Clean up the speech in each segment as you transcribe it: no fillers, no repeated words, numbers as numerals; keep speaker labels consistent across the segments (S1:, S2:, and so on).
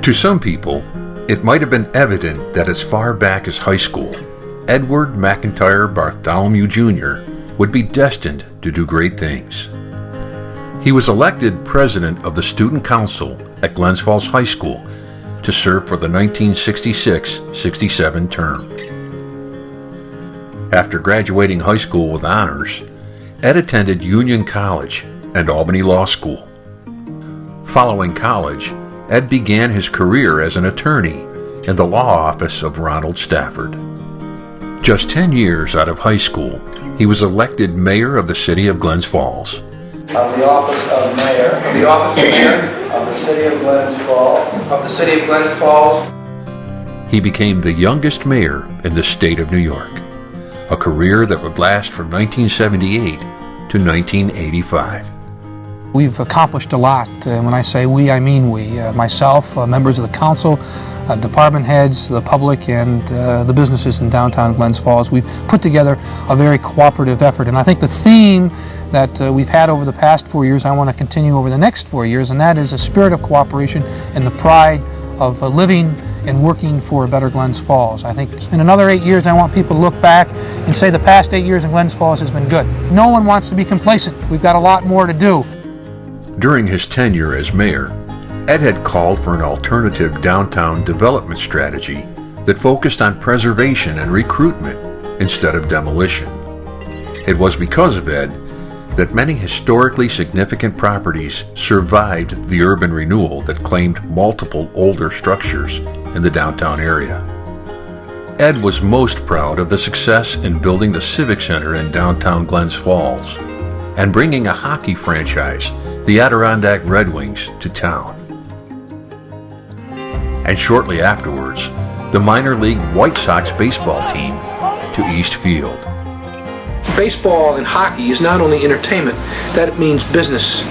S1: To some people, it might have been evident that as far back as high school, Edward McIntyre Bartholomew Jr. would be destined to do great things. He was elected president of the Student Council at Glens Falls High School to serve for the 1966-67 term. After graduating high school with honors, Ed attended Union College and Albany Law School. Following college, Ed began his career as an attorney in the law office of Ronald Stafford. Just 10 years out of high school, he was elected mayor of the city of Glens Falls.
S2: Of the office of mayor. Of the office of mayor. Of the city of Glens Falls. Of the city of Glens Falls.
S1: He became the youngest mayor in the state of New York, a career that would last from 1978 to 1985.
S3: We've accomplished a lot. When I say we, I mean we. Myself, members of the council, department heads, the public, and the businesses in downtown Glens Falls. We've put together a very cooperative effort, and I think the theme that we've had over the past 4 years, I want to continue over the next 4 years, and that is a spirit of cooperation and the pride of living and working for a better Glens Falls. I think in another 8 years, I want people to look back and say the past 8 years in Glens Falls has been good. No one wants to be complacent. We've got a lot more to do.
S1: During his tenure as mayor, Ed had called for an alternative downtown development strategy that focused on preservation and recruitment instead of demolition. It was because of Ed that many historically significant properties survived the urban renewal that claimed multiple older structures in the downtown area. Ed was most proud of the success in building the Civic Center in downtown Glens Falls and bringing a hockey franchise, the Adirondack Red Wings, to town. And shortly afterwards, the minor league White Sox baseball team to East Field.
S4: Baseball and hockey is not only entertainment, that means business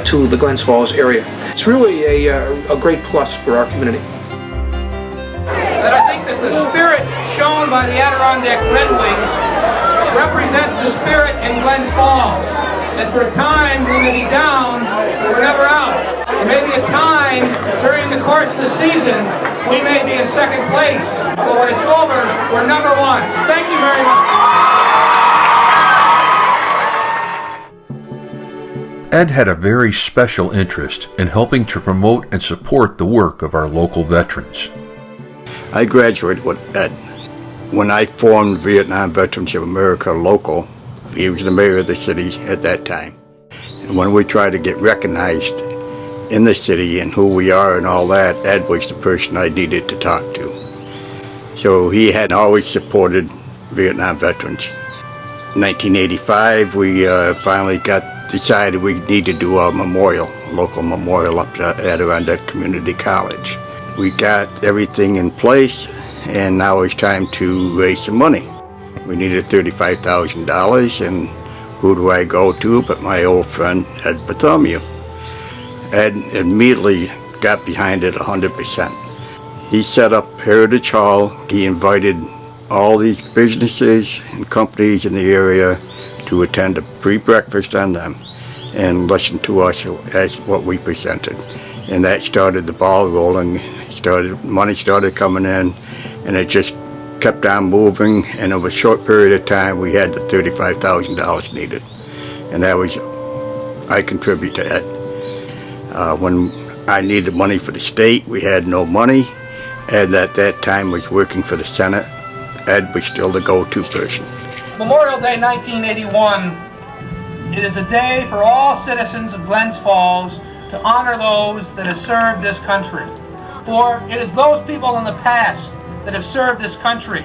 S4: to the Glens Falls area. It's really a great plus for our community.
S2: That I think that the spirit shown by the Adirondack Red Wings represents the spirit in Glens Falls. That for a time we may be down, but we're never out. There may be a time during the course of the season we may be in second place, but when it's over, we're number one. Thank you very much.
S1: Ed had a very special interest in helping to promote and support the work of our local veterans.
S5: I graduated with Ed. When I formed Vietnam Veterans of America Local, he was the mayor of the city at that time. And when we tried to get recognized in the city and who we are and all that, Ed was the person I needed to talk to. So he had always supported Vietnam veterans. In 1985, we finally decided we need to do a memorial, a local memorial up at Adirondack Community College. We got everything in place, and now it's time to raise some money. We needed $35,000, and who do I go to but my old friend Ed Bartholomew. Ed immediately got behind it 100%. He set up Heritage Hall. He invited all these businesses and companies in the area to attend a free breakfast on them and listen to us as what we presented. And that started the ball rolling. Money started coming in, and it just kept on moving, and over a short period of time we had the $35,000 needed. And that was, I contribute to Ed. When I needed money for the state, we had no money. Ed at that time was working for the Senate. Ed was still the go-to person.
S2: Memorial Day 1981, it is a day for all citizens of Glens Falls to honor those that have served this country. For it is those people in the past that have served this country.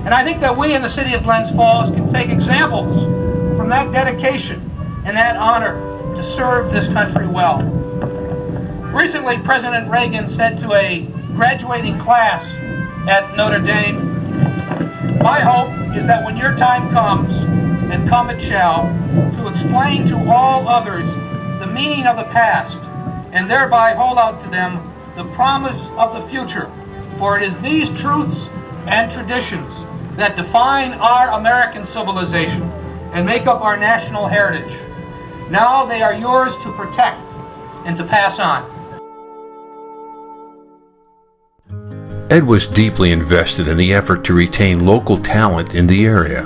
S2: And I think that we in the city of Glens Falls can take examples from that dedication and that honor to serve this country well. Recently, President Reagan said to a graduating class at Notre Dame, "My hope is that when your time comes, and come it shall, to explain to all others the meaning of the past, and thereby hold out to them the promise of the future. For it is these truths and traditions that define our American civilization and make up our national heritage. Now they are yours to protect and to pass on.
S1: Ed was deeply invested in the effort to retain local talent in the area,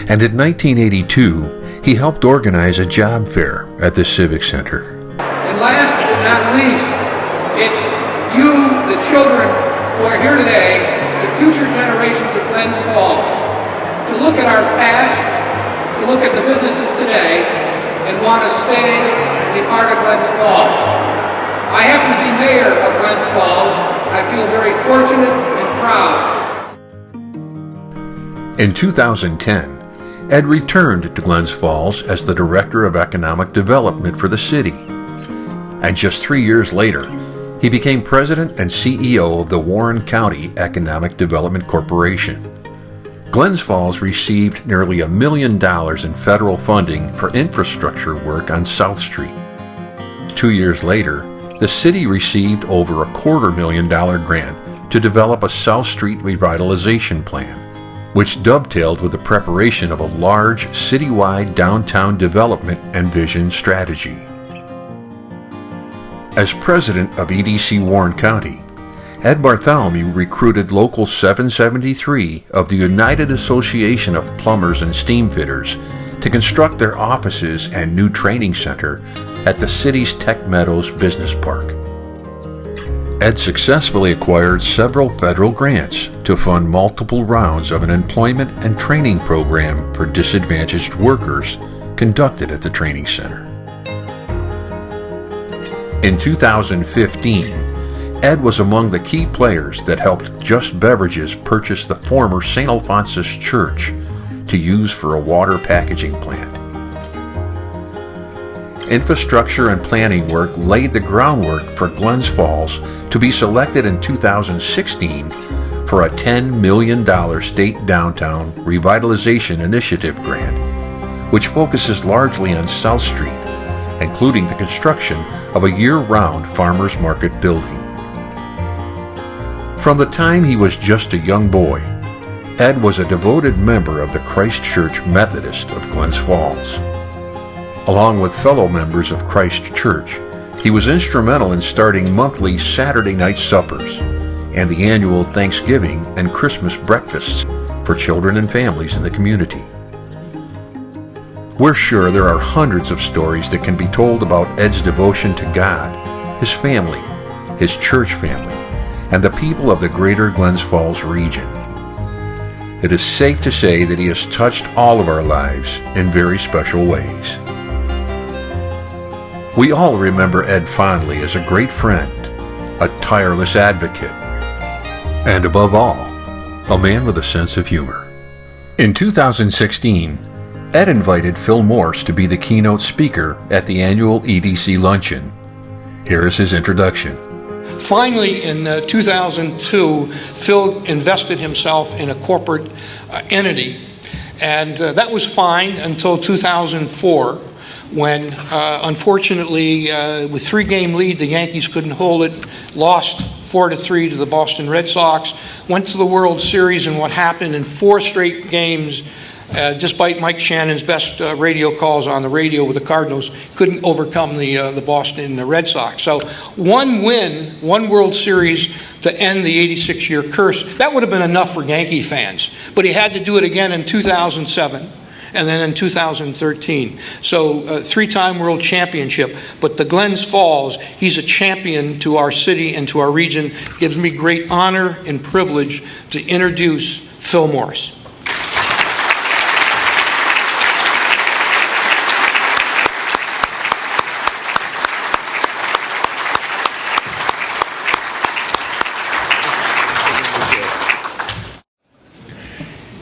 S1: and in 1982, he helped organize a job fair at the Civic Center.
S4: And last but not least, it's you, the children who are here today, the future generations of Glens Falls, to look at our past, to look at the businesses today, and want to stay and be part of Glens Falls. I happen to be mayor of Glens Falls. I feel very fortunate and proud.
S1: In 2010, Ed returned to Glens Falls as the Director of Economic Development for the city. And just 3 years later, he became President and CEO of the Warren County Economic Development Corporation. Glens Falls received nearly $1 million in federal funding for infrastructure work on South Street. 2 years later, the city received over a $250,000 grant to develop a South Street revitalization plan, which dovetailed with the preparation of a large citywide downtown development and vision strategy. As president of EDC Warren County, Ed Bartholomew recruited Local 773 of the United Association of Plumbers and Steamfitters to construct their offices and new training center at the city's Tech Meadows Business Park. Ed successfully acquired several federal grants to fund multiple rounds of an employment and training program for disadvantaged workers conducted at the training center. In 2015, Ed was among the key players that helped Just Beverages purchase the former St. Alphonsus Church to use for a water packaging plant. Infrastructure and planning work laid the groundwork for Glens Falls to be selected in 2016 for a $10 million state downtown revitalization initiative grant, which focuses largely on South Street, including the construction of a year-round farmers market building. From the time he was just a young boy, Ed was a devoted member of the Christ Church Methodist of Glens Falls. Along with fellow members of Christ Church, he was instrumental in starting monthly Saturday night suppers and the annual Thanksgiving and Christmas breakfasts for children and families in the community. We're sure there are hundreds of stories that can be told about Ed's devotion to God, his family, his church family, and the people of the greater Glens Falls region. It is safe to say that he has touched all of our lives in very special ways. We all remember Ed fondly as a great friend, a tireless advocate, and above all, a man with a sense of humor. In 2016, Ed invited Phil Morse to be the keynote speaker at the annual EDC luncheon. Here is his introduction.
S4: Finally, in 2002, Phil invested himself in a corporate entity, and that was fine until 2004. When, unfortunately, with 3-game lead, the Yankees couldn't hold it, lost 4-3 to the Boston Red Sox, went to the World Series, and what happened in 4 straight games, despite Mike Shannon's best radio calls on the radio with the Cardinals, couldn't overcome the Boston Red Sox. So 1 win, 1 World Series to end the 86-year curse, that would have been enough for Yankee fans. But he had to do it again in 2007. And then in 2013. So 3-time world championship. But the Glens Falls, he's a champion to our city and to our region. Gives me great honor and privilege to introduce Phil Morse.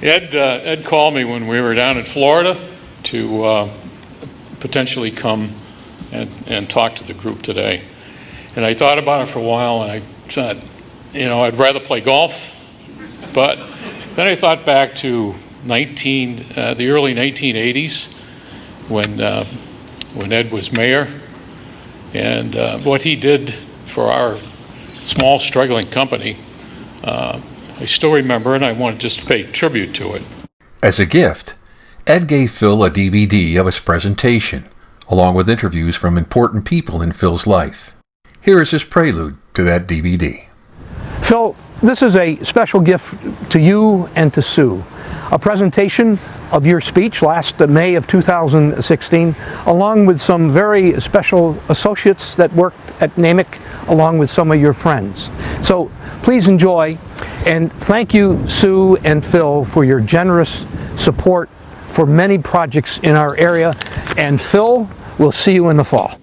S6: Ed called me when we were down in Florida to potentially come and talk to the group today. And I thought about it for a while, and I said, I'd rather play golf. But then I thought back to the early 1980s when Ed was mayor, and what he did for our small, struggling company. I still remember it, and I want to just pay tribute to it.
S1: As a gift, Ed gave Phil a DVD of his presentation, along with interviews from important people in Phil's life. Here is his prelude to that DVD.
S3: Phil, this is a special gift to you and to Sue. A presentation of your speech last May of 2016, along with some very special associates that worked at NAMIC, along with some of your friends. So please enjoy, and thank you, Sue and Phil, for your generous support for many projects in our area. And Phil, we'll see you in the fall.